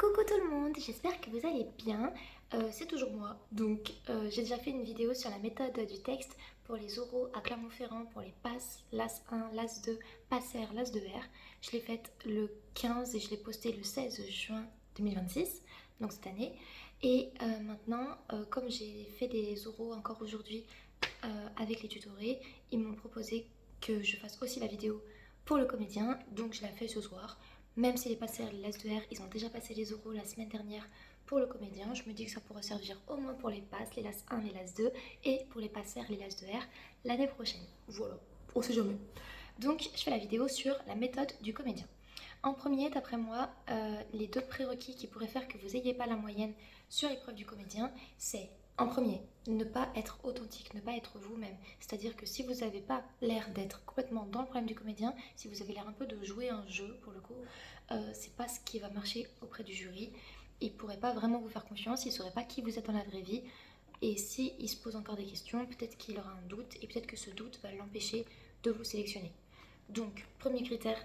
Coucou tout le monde, j'espère que vous allez bien. C'est toujours moi. Donc, j'ai déjà fait une vidéo sur la méthode du texte pour les oraux à Clermont-Ferrand, pour les passes, l'As 1, l'As 2, passer, l'As 2R. Je l'ai faite le 15 et je l'ai postée le 16 juin 2026, donc cette année. Et maintenant, comme j'ai fait des oraux encore aujourd'hui avec les tutorés, ils m'ont proposé que je fasse aussi la vidéo pour le comédien, donc je la fais ce soir. Même si les passeurs, les LAS2R, ils ont déjà passé les oraux la semaine dernière pour le comédien, je me dis que ça pourrait servir au moins pour les passes, les LAS 1, les LAS 2 et pour les passeurs, les LAS2R l'année prochaine. Voilà, on sait jamais. Donc je fais la vidéo sur la méthode du comédien. En premier, d'après moi, les deux prérequis qui pourraient faire que vous n'ayez pas la moyenne sur l'épreuve du comédien, c'est en premier, ne pas être authentique, ne pas être vous-même. C'est-à-dire que si vous n'avez pas l'air d'être complètement dans le problème du comédien, si vous avez l'air un peu de jouer un jeu pour le coup, c'est pas ce qui va marcher auprès du jury. Il pourrait pas vraiment vous faire confiance, il saurait pas qui vous êtes dans la vraie vie. Et si il se pose encore des questions, peut-être qu'il aura un doute et peut-être que ce doute va l'empêcher de vous sélectionner. Donc, premier critère,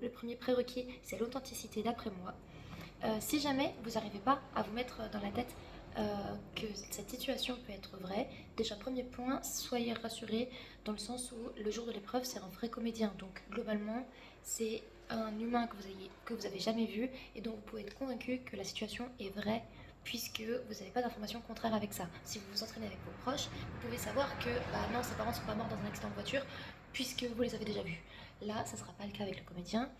le premier prérequis, c'est l'authenticité d'après moi. Si jamais vous n'arrivez pas à vous mettre dans la tête que cette situation peut être vraie, déjà premier point, soyez rassurés dans le sens où le jour de l'épreuve, c'est un vrai comédien. Donc globalement, c'est un humain que vous avez jamais vu et dont vous pouvez être convaincu que la situation est vraie puisque vous n'avez pas d'informations contraires avec ça. Si vous vous entraînez avec vos proches, vous pouvez savoir que non, ses parents ne sont pas morts dans un accident de voiture puisque vous les avez déjà vus. Là, ça ne sera pas le cas avec le comédien.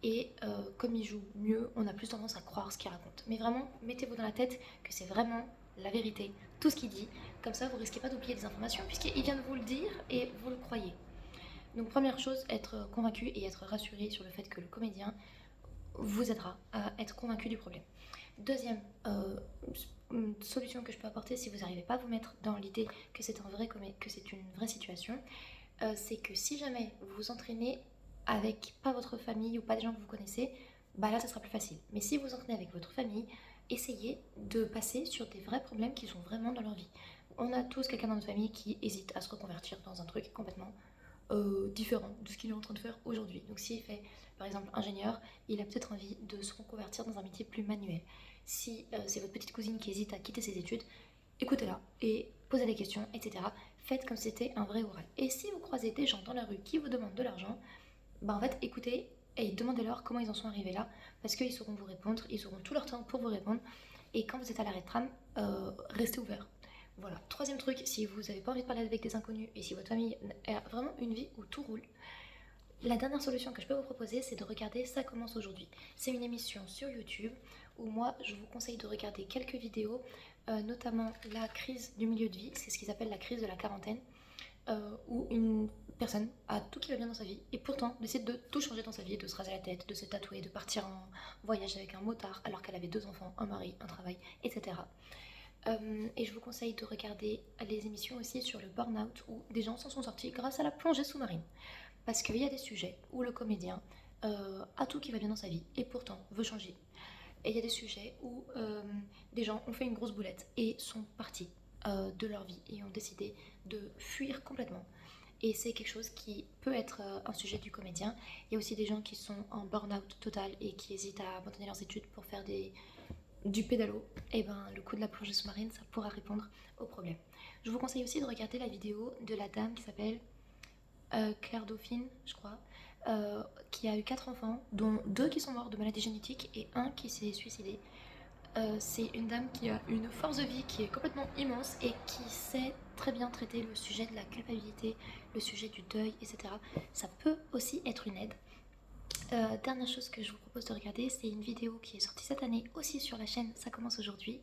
Et comme il joue mieux, on a plus tendance à croire ce qu'il raconte. Mais vraiment, mettez-vous dans la tête que c'est vraiment la vérité, tout ce qu'il dit. Comme ça, vous risquez pas d'oublier des informations puisqu'il vient de vous le dire et vous le croyez. Donc première chose, être convaincu et être rassuré sur le fait que le comédien vous aidera à être convaincu du problème. Deuxième solution que je peux apporter si vous n'arrivez pas à vous mettre dans l'idée que c'est une vraie situation, c'est que si jamais vous vous entraînez avec pas votre famille ou pas des gens que vous connaissez, bah là ça sera plus facile. Mais si vous vous entraînez avec votre famille, essayez de passer sur des vrais problèmes qui sont vraiment dans leur vie. On a tous quelqu'un dans notre famille qui hésite à se reconvertir dans un truc complètement différent de ce qu'il est en train de faire aujourd'hui. Donc s'il fait par exemple ingénieur, il a peut-être envie de se reconvertir dans un métier plus manuel. Si c'est votre petite cousine qui hésite à quitter ses études, écoutez-la et posez des questions, etc. Faites comme si c'était un vrai oral. Et si vous croisez des gens dans la rue qui vous demandent de l'argent, bah en fait écoutez et demandez-leur comment ils en sont arrivés là, parce qu'ils sauront vous répondre, ils auront tout leur temps pour vous répondre. Et quand vous êtes à l'arrêt de tram, restez ouvert. Voilà. Troisième truc, si vous n'avez pas envie de parler avec des inconnus et si votre famille a vraiment une vie où tout roule, la dernière solution que je peux vous proposer, c'est de regarder Ça commence aujourd'hui. C'est une émission sur YouTube où moi, je vous conseille de regarder quelques vidéos, notamment la crise du milieu de vie, c'est ce qu'ils appellent la crise de la quarantaine, où une personne a tout qui va bien dans sa vie et pourtant décide de tout changer dans sa vie, de se raser la tête, de se tatouer, de partir en voyage avec un motard alors qu'elle avait deux enfants, un mari, un travail, etc. Et je vous conseille de regarder les émissions aussi sur le burn-out où des gens s'en sont sortis grâce à la plongée sous-marine. Parce qu'il y a des sujets où le comédien a tout qui va bien dans sa vie et pourtant veut changer. Et il y a des sujets où des gens ont fait une grosse boulette et sont partis de leur vie et ont décidé de fuir complètement. Et c'est quelque chose qui peut être un sujet du comédien. Il y a aussi des gens qui sont en burn-out total et qui hésitent à abandonner leurs études pour faire du pédalo. Et ben le coup de la plongée sous-marine, ça pourra répondre au problème. Je vous conseille aussi de regarder la vidéo de la dame qui s'appelle Claire Dauphine, je crois, qui a eu 4 enfants, dont 2 qui sont morts de maladies génétiques et un qui s'est suicidé. C'est une dame qui a une force de vie qui est complètement immense et qui sait très bien traiter le sujet de la culpabilité, le sujet du deuil, etc. Ça peut aussi être une aide. Dernière chose que je vous propose de regarder, c'est une vidéo qui est sortie cette année aussi sur la chaîne Ça commence aujourd'hui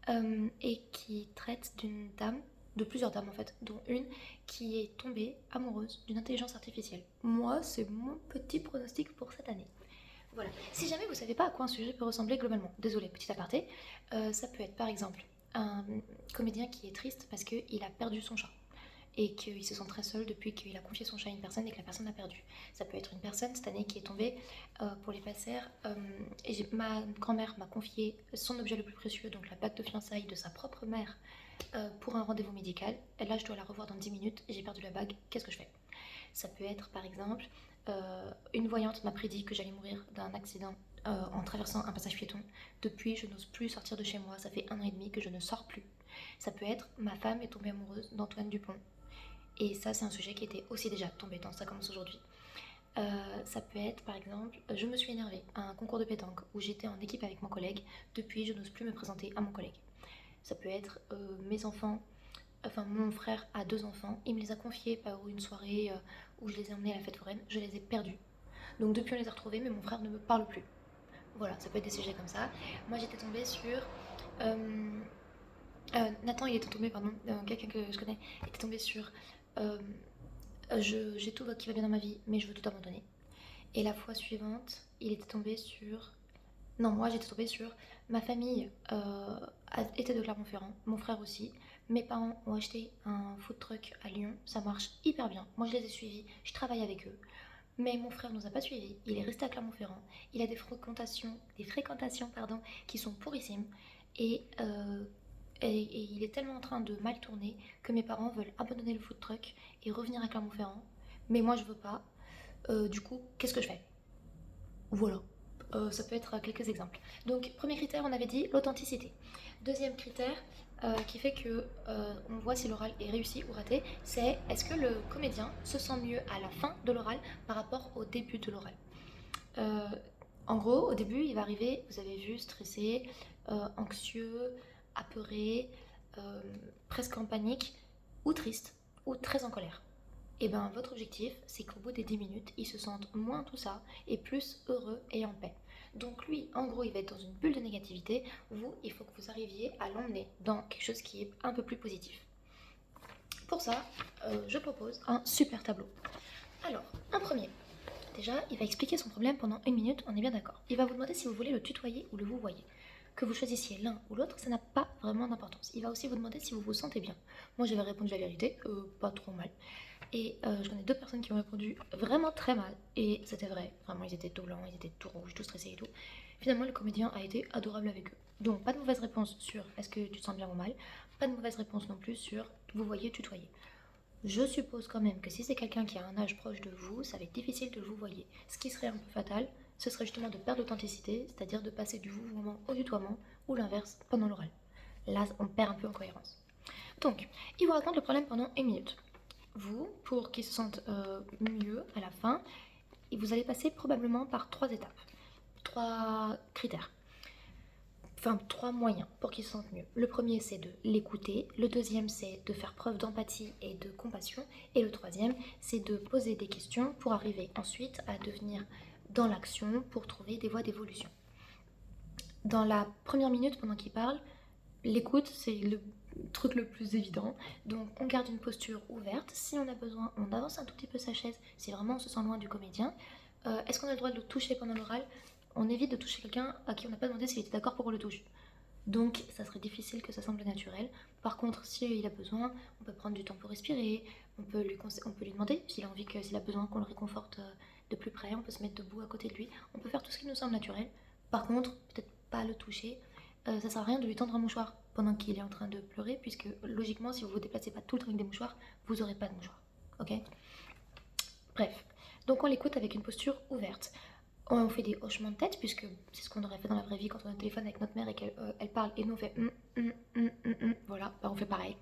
et qui traite d'une dame, de plusieurs dames en fait, dont une qui est tombée amoureuse d'une intelligence artificielle. Moi, c'est mon petit pronostic pour cette année. Voilà. Si jamais vous ne savez pas à quoi un sujet peut ressembler globalement, désolé, petit aparté, ça peut être par exemple un comédien qui est triste parce qu'il a perdu son chat et qu'il se sent très seul depuis qu'il a confié son chat à une personne et que la personne l'a perdu. Ça peut être une personne cette année qui est tombée pour les passeurs. Et ma grand-mère m'a confié son objet le plus précieux, donc la bague de fiançailles de sa propre mère, pour un rendez-vous médical. Et là, je dois la revoir dans 10 minutes et j'ai perdu la bague. Qu'est-ce que je fais? Ça peut être par exemple une voyante m'a prédit que j'allais mourir d'un accident en traversant un passage piéton. Depuis, je n'ose plus sortir de chez moi. Ça fait 1 an et demi que je ne sors plus. Ça peut être ma femme est tombée amoureuse d'Antoine Dupont. Et ça, c'est un sujet qui était aussi déjà tombé dans Ça commence aujourd'hui. Ça peut être par exemple, je me suis énervée à un concours de pétanque où j'étais en équipe avec mon collègue. Depuis, je n'ose plus me présenter à mon collègue. Ça peut être mes enfants, enfin mon frère a 2 enfants, il me les a confiés par une soirée où je les ai emmenés à la fête foraine, je les ai perdus. Donc depuis on les a retrouvés, mais mon frère ne me parle plus. Voilà, ça peut être des sujets comme ça. Moi j'étais tombée sur... euh, Nathan, il était tombé, pardon, quelqu'un que je connais, était tombé sur... euh, j'ai tout qui va bien dans ma vie, mais je veux tout abandonner. Et la fois suivante, il était tombé sur... Non, moi j'étais tombée sur... Ma famille était de Clermont-Ferrand, mon frère aussi. Mes parents ont acheté un food truck à Lyon, ça marche hyper bien. Moi je les ai suivis, je travaille avec eux. Mais mon frère ne nous a pas suivis, il est resté à Clermont-Ferrand. Il a des fréquentations pardon, qui sont pourrissimes. Et, euh, et il est tellement en train de mal tourner que mes parents veulent abandonner le food truck et revenir à Clermont-Ferrand. Mais moi je veux pas. Du coup, qu'est-ce que je fais? Voilà. Ça peut être quelques exemples. Donc, premier critère, on avait dit l'authenticité. Deuxième critère qui fait que on voit si l'oral est réussi ou raté, c'est est-ce que le comédien se sent mieux à la fin de l'oral par rapport au début de l'oral. Euh, En gros, au début, il va arriver, vous avez vu, stressé, anxieux, apeuré, euh, presque en panique, ou triste, ou très en colère. Et bien, votre objectif, c'est qu'au bout des 10 minutes, il se sente moins tout ça et plus heureux et en paix. Donc lui, en gros, il va être dans une bulle de négativité. Vous, il faut que vous arriviez à l'emmener dans quelque chose qui est un peu plus positif. Pour ça, je propose un super tableau. Alors, un premier. Déjà, il va expliquer son problème pendant 1 minute, on est bien d'accord. Il va vous demander si vous voulez le tutoyer ou le vous voyez. Que vous choisissiez l'un ou l'autre, ça n'a pas vraiment d'importance. Il va aussi vous demander si vous vous sentez bien. Moi, j'avais répondu la vérité, pas trop mal. Et je connais 2 personnes qui ont répondu vraiment très mal. Et c'était vrai, vraiment, ils étaient tout blancs, ils étaient tout rouges, tout stressés et tout. Finalement, le comédien a été adorable avec eux. Donc, pas de mauvaise réponse sur est-ce que tu te sens bien ou mal. Pas de mauvaise réponse non plus sur vous voyez tutoyer. Je suppose quand même que si c'est quelqu'un qui a un âge proche de vous, ça va être difficile de vous voyer. Ce qui serait un peu fatal, ce serait justement de perdre l'authenticité, c'est-à-dire de passer du vouvoiement au tutoiement, ou l'inverse pendant l'oral. Là, on perd un peu en cohérence. Donc, il vous raconte le problème pendant 1 minute. Vous, pour qu'il se sente mieux à la fin, vous allez passer probablement par 3 étapes, 3 critères, enfin 3 moyens pour qu'il se sente mieux. Le premier, c'est de l'écouter, le deuxième, c'est de faire preuve d'empathie et de compassion, et le troisième, c'est de poser des questions pour arriver ensuite à devenir dans l'action pour trouver des voies d'évolution. Dans la première minute pendant qu'il parle, l'écoute, c'est le truc le plus évident. Donc on garde une posture ouverte. Si on a besoin, on avance un tout petit peu sa chaise si vraiment on se sent loin du comédien. Est-ce qu'on a le droit de le toucher pendant l'oral? On évite de toucher quelqu'un à qui on n'a pas demandé s'il était d'accord pour qu'on le touche. Donc ça serait difficile que ça semble naturel. Par contre, s'il a besoin, on peut prendre du temps pour respirer, on peut lui demander s'il a envie s'il a besoin qu'on le réconforte de plus près, on peut se mettre debout à côté de lui, on peut faire tout ce qui nous semble naturel. Par contre, peut-être pas le toucher. Ça sert à rien de lui tendre un mouchoir pendant qu'il est en train de pleurer, puisque logiquement, si vous vous déplacez pas tout le temps avec des mouchoirs, vous n'aurez pas de mouchoir. Ok? Bref. Donc on l'écoute avec une posture ouverte. On fait des hochements de tête, puisque c'est ce qu'on aurait fait dans la vraie vie quand on est au téléphone avec notre mère et qu'elle elle parle, et nous on fait voilà, bah, on fait pareil.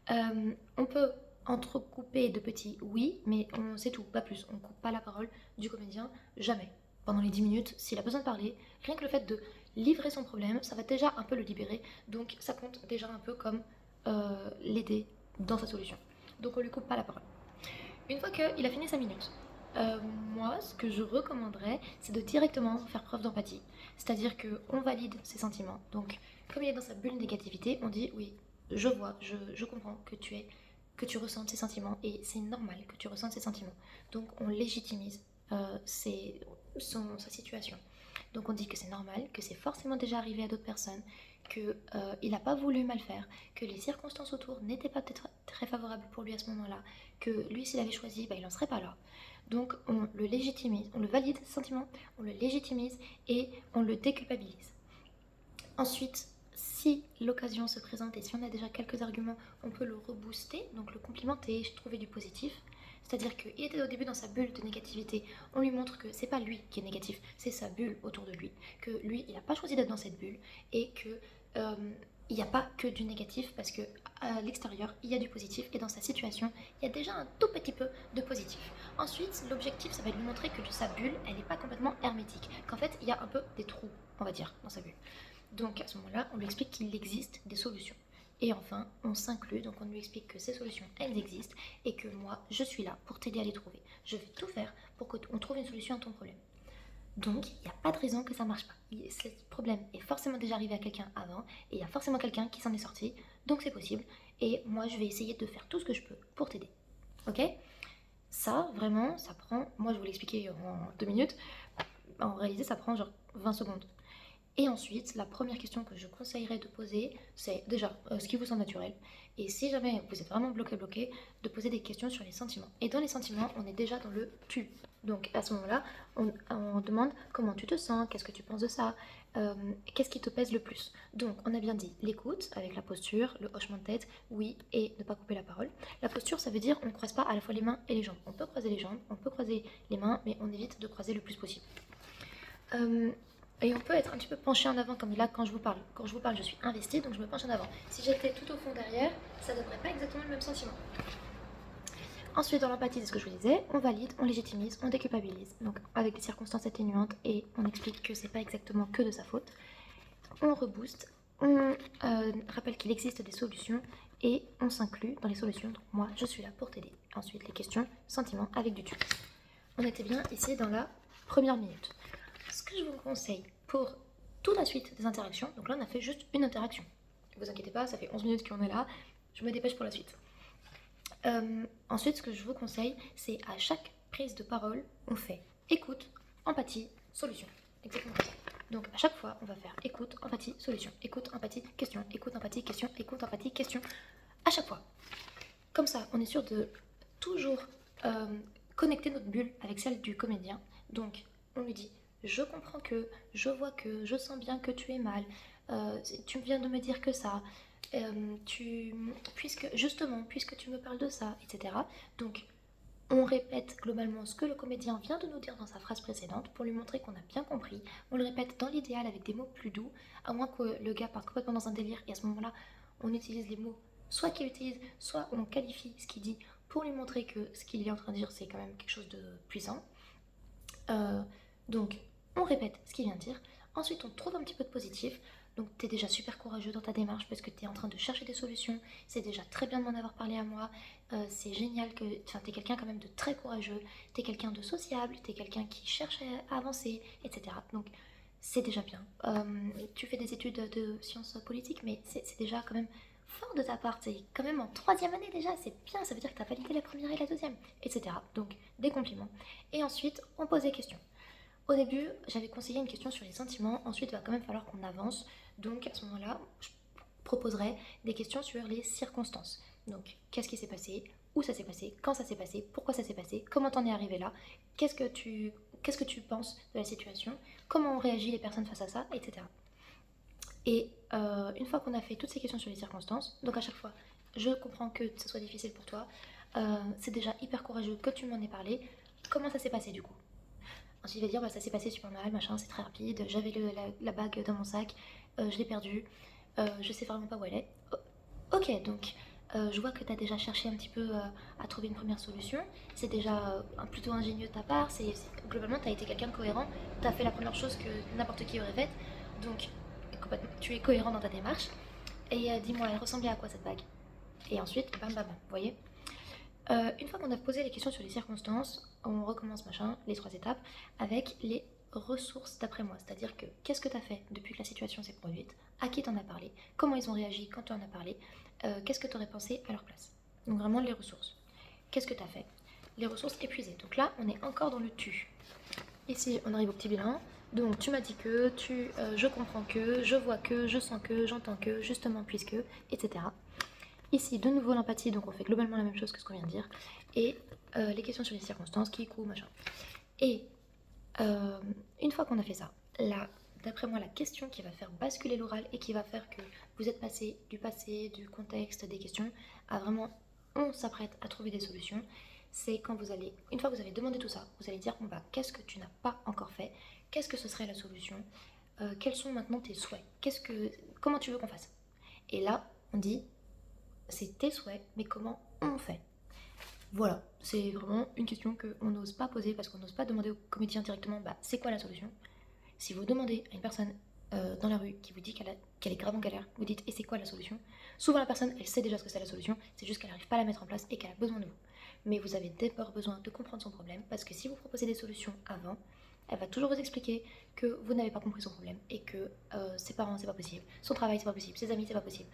On peut entrecouper de petits oui, mais c'est tout, pas plus. On coupe pas la parole du comédien, jamais. Pendant les 10 minutes, s'il a besoin de parler, rien que le fait de livrer son problème, ça va déjà un peu le libérer. Donc ça compte déjà un peu comme l'aider dans sa solution. Donc on lui coupe pas la parole. Une fois qu'il a fini sa minute, moi, ce que je recommanderais, c'est de directement faire preuve d'empathie. C'est-à-dire qu'on valide ses sentiments. Donc, comme il est dans sa bulle de négativité, on dit oui, je vois, je comprends que tu ressentes ces sentiments et c'est normal que tu ressentes ces sentiments. Donc, on légitimise sa situation. Donc, on dit que c'est normal, que c'est forcément déjà arrivé à d'autres personnes, qu'il n'a pas voulu mal faire, que les circonstances autour n'étaient pas peut-être très favorables pour lui à ce moment-là, que lui, s'il avait choisi, bah, il n'en serait pas là. Donc on le légitimise, on le valide ce sentiment, on le légitimise et on le déculpabilise. Ensuite, si l'occasion se présente et si on a déjà quelques arguments, on peut le rebooster, donc le complimenter, trouver du positif. C'est-à-dire qu'il était au début dans sa bulle de négativité. On lui montre que c'est pas lui qui est négatif, c'est sa bulle autour de lui. Que lui, il n'a pas choisi d'être dans cette bulle et que il n'y a pas que du négatif parce que à l'extérieur, il y a du positif et dans sa situation, il y a déjà un tout petit peu de positif. Ensuite, l'objectif, ça va être de lui montrer que sa bulle, elle n'est pas complètement hermétique. Qu'en fait, il y a un peu des trous, on va dire, dans sa bulle. Donc à ce moment-là, on lui explique qu'il existe des solutions. Et enfin, on s'inclut, donc on lui explique que ces solutions, elles existent et que moi, je suis là pour t'aider à les trouver. Je vais tout faire pour qu'on trouve une solution à ton problème. Donc, il n'y a pas de raison que ça ne marche pas. Ce problème est forcément déjà arrivé à quelqu'un avant et il y a forcément quelqu'un qui s'en est sorti. Donc c'est possible. Et moi, je vais essayer de faire tout ce que je peux pour t'aider. Ok? Ça, vraiment, ça prend... Moi, je vous l'expliquer en 2 minutes. En réalité, ça prend genre 20 secondes. Et ensuite, la première question que je conseillerais de poser, c'est déjà ce qui vous semble naturel. Et si jamais vous êtes vraiment bloqué, de poser des questions sur les sentiments. Et dans les sentiments, on est déjà dans le tu. Donc à ce moment-là, on demande comment tu te sens, qu'est-ce que tu penses de ça, qu'est-ce qui te pèse le plus. Donc on a bien dit l'écoute avec la posture, le hochement de tête, oui, et ne pas couper la parole. La posture, ça veut dire on ne croise pas à la fois les mains et les jambes. On peut croiser les jambes, on peut croiser les mains, mais on évite de croiser le plus possible. Et on peut être un petit peu penché en avant, comme là quand je vous parle. Quand je vous parle, je suis investie, donc je me penche en avant. Si j'étais tout au fond derrière, ça ne donnerait pas exactement le même sentiment. Ensuite, dans l'empathie, c'est ce que je vous disais, on valide, on légitimise, on déculpabilise, donc avec des circonstances atténuantes, et on explique que c'est pas exactement que de sa faute. On rebooste, on rappelle qu'il existe des solutions, et on s'inclut dans les solutions. Donc moi, je suis là pour t'aider. Ensuite, les questions, sentiments avec du tu. On était bien ici dans la première minute. Ce que je vous conseille pour toute la suite des interactions, donc là on a fait juste une interaction. Ne vous inquiétez pas, ça fait 11 minutes qu'on est là, je me dépêche pour la suite. Ensuite, ce que je vous conseille, c'est à chaque prise de parole, on fait écoute, empathie, solution. Exactement comme ça. Donc à chaque fois, on va faire écoute, empathie, solution. Écoute, empathie, question. Écoute, empathie, question. Écoute, empathie, question. À chaque fois. Comme ça, on est sûr de toujours connecter notre bulle avec celle du comédien. Donc, on lui dit je comprends que, je vois que, je sens bien que tu es mal, tu viens de me dire que ça, puisque tu me parles de ça, etc. Donc, on répète globalement ce que le comédien vient de nous dire dans sa phrase précédente pour lui montrer qu'on a bien compris. On le répète dans l'idéal avec des mots plus doux, à moins que le gars parte complètement dans un délire et à ce moment-là, on utilise les mots soit qu'il utilise, soit on qualifie ce qu'il dit pour lui montrer que ce qu'il est en train de dire c'est quand même quelque chose de puissant. Donc, on répète ce qu'il vient de dire. Ensuite, on trouve un petit peu de positif. Donc, tu es déjà super courageux dans ta démarche parce que tu es en train de chercher des solutions. C'est déjà très bien de m'en avoir parlé à moi. C'est génial que tu es quelqu'un quand même de très courageux. Tu es quelqu'un de sociable. Tu es quelqu'un qui cherche à avancer, etc. Donc, c'est déjà bien. Tu fais des études de sciences politiques, mais c'est déjà quand même fort de ta part. C'est quand même en 3e année déjà. C'est bien. Ça veut dire que tu as validé la première et la deuxième, etc. Donc, des compliments. Et ensuite, on pose des questions. Au début, j'avais conseillé une question sur les sentiments. Ensuite, il va quand même falloir qu'on avance. Donc, à ce moment-là, je proposerai des questions sur les circonstances. Donc, qu'est-ce qui s'est passé? Où ça s'est passé? Quand ça s'est passé? Pourquoi ça s'est passé? Comment t'en es arrivé là? Qu'est-ce que tu penses de la situation? Comment ont réagi les personnes face à ça? Etc. Et une fois qu'on a fait toutes ces questions sur les circonstances, donc à chaque fois, je comprends que ce soit difficile pour toi. C'est déjà hyper courageux que tu m'en aies parlé. Comment ça s'est passé du coup? Ensuite, il va dire bah, ça s'est passé super mal, machin, c'est très rapide. J'avais la bague dans mon sac, je l'ai perdue, je sais vraiment pas où elle est. Ok, donc je vois que tu as déjà cherché un petit peu à trouver une première solution. C'est déjà plutôt ingénieux de ta part. Globalement, tu as été quelqu'un de cohérent. Tu as fait la première chose que n'importe qui aurait faite. Donc, tu es cohérent dans ta démarche. Et dis-moi, elle ressemblait à quoi cette bague? Et ensuite, bam bam bam, vous voyez. Une fois qu'on a posé les questions sur les circonstances, on recommence machin, les 3 étapes, avec les ressources d'après moi. C'est-à-dire que qu'est-ce que tu as fait depuis que la situation s'est produite? À qui t'en as parlé? Comment ils ont réagi quand tu en as parlé? Qu'est-ce que tu aurais pensé à leur place? Donc vraiment les ressources. Qu'est-ce que tu as fait? Les ressources épuisées. Donc là, on est encore dans le tu. Ici, on arrive au petit bilan. Donc tu m'as dit que, je comprends que, je vois que, je sens que, j'entends que, justement puisque, etc. Ici, de nouveau l'empathie, donc on fait globalement la même chose que ce qu'on vient de dire. Et les questions sur les circonstances, qui, coup, machin. Et une fois qu'on a fait ça, là, d'après moi, la question qui va faire basculer l'oral et qui va faire que vous êtes passé, du contexte, des questions, à vraiment, on s'apprête à trouver des solutions, c'est quand vous allez, une fois que vous avez demandé tout ça, vous allez dire, bon bah, qu'est-ce que tu n'as pas encore fait? Qu'est-ce que ce serait la solution? Quels sont maintenant tes souhaits? Comment tu veux qu'on fasse? Et là, on dit, c'est tes souhaits, mais comment on fait? Voilà, c'est vraiment une question qu'on n'ose pas poser parce qu'on n'ose pas demander au comédien directement, bah, c'est quoi la solution? Si vous demandez à une personne dans la rue qui vous dit qu'elle est grave en galère, vous dites et c'est quoi la solution? Souvent la personne, elle sait déjà ce que c'est la solution, c'est juste qu'elle n'arrive pas à la mettre en place et qu'elle a besoin de vous. Mais vous avez d'abord besoin de comprendre son problème parce que si vous proposez des solutions avant, elle va toujours vous expliquer que vous n'avez pas compris son problème et que ses parents c'est pas possible, son travail c'est pas possible, ses amis c'est pas possible,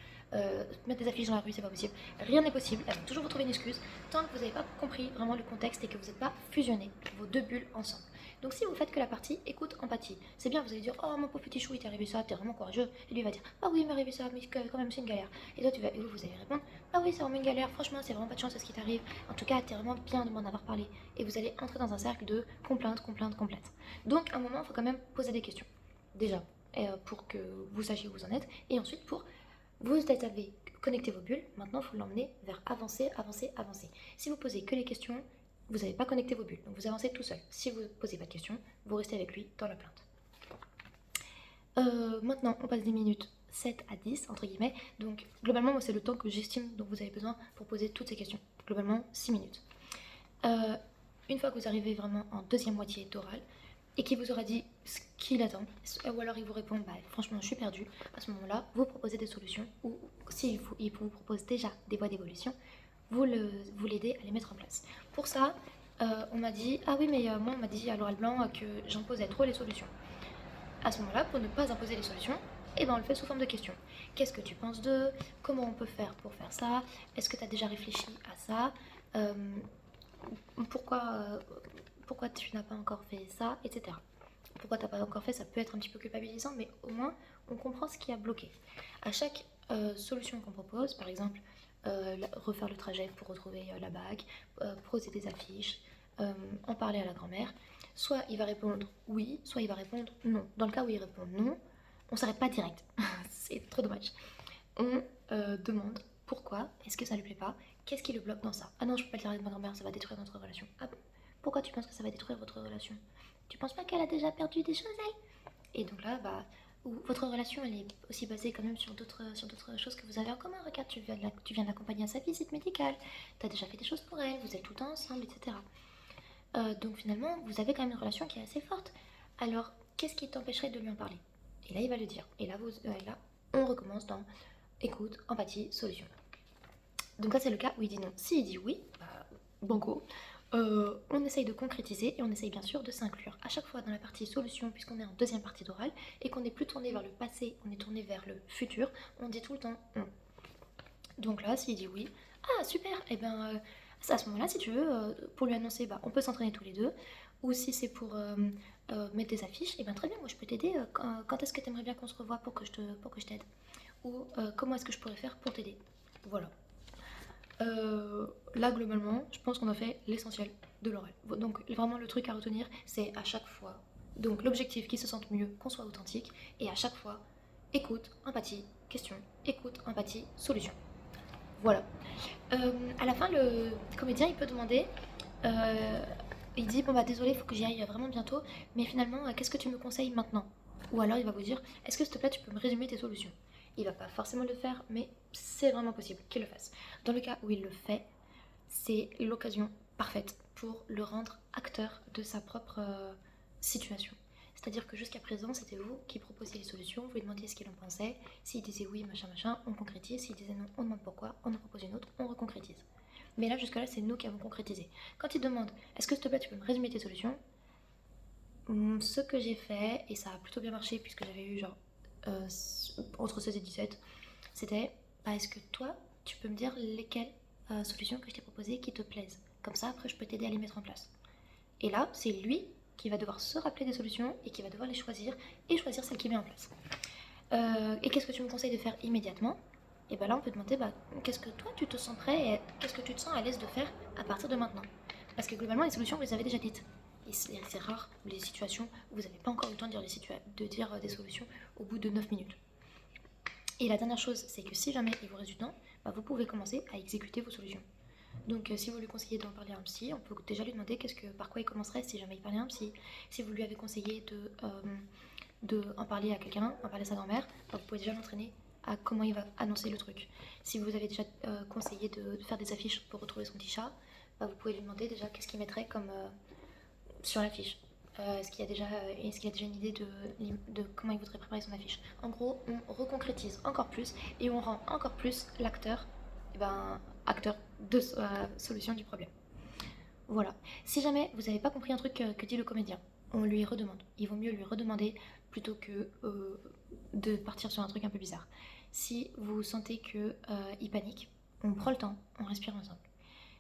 mettre des affiches dans la rue c'est pas possible, rien n'est possible, elle va toujours vous trouver une excuse tant que vous n'avez pas compris vraiment le contexte et que vous n'êtes pas fusionné vos deux bulles ensemble. Donc si vous faites que la partie écoute empathie, c'est bien, vous allez dire oh mon pauvre petit chou il t'est arrivé ça, t'es vraiment courageux, et lui il va dire ah oui il m'est arrivé ça mais quand même c'est une galère, et toi et vous allez répondre ah oui c'est vraiment une galère, franchement c'est vraiment pas de chance à ce qui t'arrive, en tout cas t'es vraiment bien de m'en avoir parlé, et vous allez entrer dans un cercle de complainte, complainte, complainte. Donc à un moment il faut quand même poser des questions, déjà pour que vous sachiez où vous en êtes, et ensuite pour vous avez connecté vos bulles, maintenant il faut l'emmener vers avancer, avancer, avancer. Si vous posez que les questions, vous n'avez pas connecté vos bulles, donc vous avancez tout seul. Si vous ne posez pas de questions, vous restez avec lui dans la plainte. Maintenant, on passe des minutes 7 à 10, entre guillemets. Donc, globalement, moi, c'est le temps que j'estime dont vous avez besoin pour poser toutes ces questions. Globalement, 6 minutes. Une fois que vous arrivez vraiment en deuxième moitié d'oral, et qu'il vous aura dit ce qu'il attend, ou alors il vous répond bah, franchement je suis perdu, à ce moment-là, vous proposez des solutions, ou s'il vous propose déjà des voies d'évolution, vous l'aidez à les mettre en place. Pour ça, on m'a dit, ah oui mais moi on m'a dit à l'oral blanc que j'imposais trop les solutions. À ce moment-là, pour ne pas imposer les solutions, eh ben on le fait sous forme de questions. Qu'est-ce que tu penses de? Comment on peut faire pour faire ça? Est-ce que tu as déjà réfléchi à ça? Pourquoi tu n'as pas encore fait ça, etc. Pourquoi tu n'as pas encore fait, ça peut être un petit peu culpabilisant, mais au moins on comprend ce qui a bloqué. À chaque solution qu'on propose, par exemple refaire le trajet pour retrouver la bague, poser des affiches, en parler à la grand-mère, soit il va répondre oui, soit il va répondre non. Dans le cas où il répond non, on s'arrête pas direct, c'est trop dommage. On demande pourquoi, est-ce que ça lui plaît pas, qu'est-ce qui le bloque dans ça? Ah non, je peux pas le dire avec ma grand-mère, ça va détruire notre relation. Ah bon? Pourquoi tu penses que ça va détruire votre relation? Tu penses pas qu'elle a déjà perdu des choses, elle? Et donc là, bah, votre relation, elle est aussi basée quand même sur d'autres choses que vous avez en commun. Regarde, tu viens de l'accompagner à sa visite médicale, tu as déjà fait des choses pour elle, vous êtes tout le temps ensemble, etc. Donc finalement, vous avez quand même une relation qui est assez forte. Alors, qu'est-ce qui t'empêcherait de lui en parler? Et là, il va le dire. Et là, là on recommence dans écoute, empathie, solution. Donc là, c'est le cas où il dit non. S'il dit oui, bah, banco. On essaye de concrétiser et on essaye bien sûr de s'inclure. À chaque fois dans la partie solution, puisqu'on est en deuxième partie d'oral et qu'on n'est plus tourné vers le passé, on est tourné vers le futur, on dit tout le temps on. Donc là, s'il dit oui, ah super, et ben à ce moment-là, si tu veux, pour lui annoncer, bah, on peut s'entraîner tous les deux. Ou si c'est pour mettre des affiches, et ben très bien, moi je peux t'aider. Quand est-ce que tu aimerais bien qu'on se revoie pour que je t'aide? Ou comment est-ce que je pourrais faire pour t'aider? Voilà. Là, globalement, je pense qu'on a fait l'essentiel de l'oral. Donc, vraiment, le truc à retenir, c'est à chaque fois. Donc, l'objectif qu'ils se sentent mieux, qu'on soit authentique, et à chaque fois, écoute, empathie, question, écoute, empathie, solution. Voilà. À la fin, le comédien, il peut demander, il dit, bon bah désolé, il faut que j'y aille vraiment bientôt, mais finalement, qu'est-ce que tu me conseilles maintenant? Ou alors, il va vous dire, est-ce que s'il te plaît, tu peux me résumer tes solutions? Il va pas forcément le faire, mais c'est vraiment possible qu'il le fasse. Dans le cas où il le fait, c'est l'occasion parfaite pour le rendre acteur de sa propre situation. C'est-à-dire que jusqu'à présent, c'était vous qui proposiez les solutions, vous lui demandiez ce qu'il en pensait. S'il disait oui, machin, machin, on concrétise. S'il disait non, on demande pourquoi, on en propose une autre, on reconcrétise. Mais là, jusque-là, c'est nous qui avons concrétisé. Quand il demande, est-ce que s'il te plaît, tu peux me résumer tes solutions? Ce que j'ai fait, et ça a plutôt bien marché puisque j'avais eu genre entre 16 et 17, c'était bah, est-ce que toi tu peux me dire lesquelles solutions que je t'ai proposées qui te plaisent, comme ça après je peux t'aider à les mettre en place. Et là c'est lui qui va devoir se rappeler des solutions et qui va devoir les choisir et choisir celle qu'il met en place. Et qu'est-ce que tu me conseilles de faire immédiatement? Et bah là on peut demander bah, qu'est-ce que toi tu te sens prêt et qu'est-ce que tu te sens à l'aise de faire à partir de maintenant, parce que globalement les solutions vous les avez déjà dites. Et c'est rare les situations où vous n'avez pas encore eu le temps de dire des solutions au bout de 9 minutes. Et la dernière chose, c'est que si jamais il vous reste du temps, bah vous pouvez commencer à exécuter vos solutions. Donc si vous lui conseillez d'en parler à un psy, on peut déjà lui demander par quoi il commencerait si jamais il parlait à un psy. Si vous lui avez conseillé de en parler à quelqu'un, en parler à sa grand-mère, bah, vous pouvez déjà l'entraîner à comment il va annoncer le truc. Si vous avez déjà conseillé de faire des affiches pour retrouver son petit chat, bah, vous pouvez lui demander déjà qu'est-ce qu'il mettrait comme sur l'affiche. Est-ce qu'il a déjà une idée de comment il voudrait préparer son affiche. En gros, on reconcrétise encore plus et on rend encore plus l'acteur acteur de solution du problème. Voilà. Si jamais vous n'avez pas compris un truc que dit le comédien, on lui redemande. Il vaut mieux lui redemander plutôt que de partir sur un truc un peu bizarre. Si vous sentez qu'il panique, on prend le temps, on respire ensemble.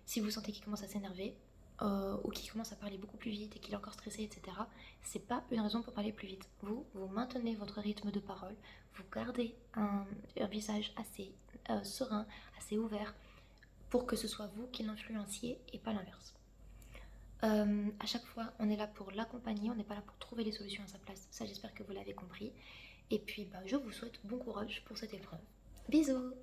Si vous sentez qu'il commence à s'énerver ou qu'il commence à parler beaucoup plus vite et qu'il est encore stressé, etc., c'est pas une raison pour parler plus vite. Vous maintenez votre rythme de parole, vous gardez un visage assez serein, assez ouvert, pour que ce soit vous qui l'influenciez et pas l'inverse. À chaque fois, on est là pour l'accompagner, on n'est pas là pour trouver les solutions à sa place. Ça, j'espère que vous l'avez compris. Et puis, je vous souhaite bon courage pour cette épreuve. Bisous!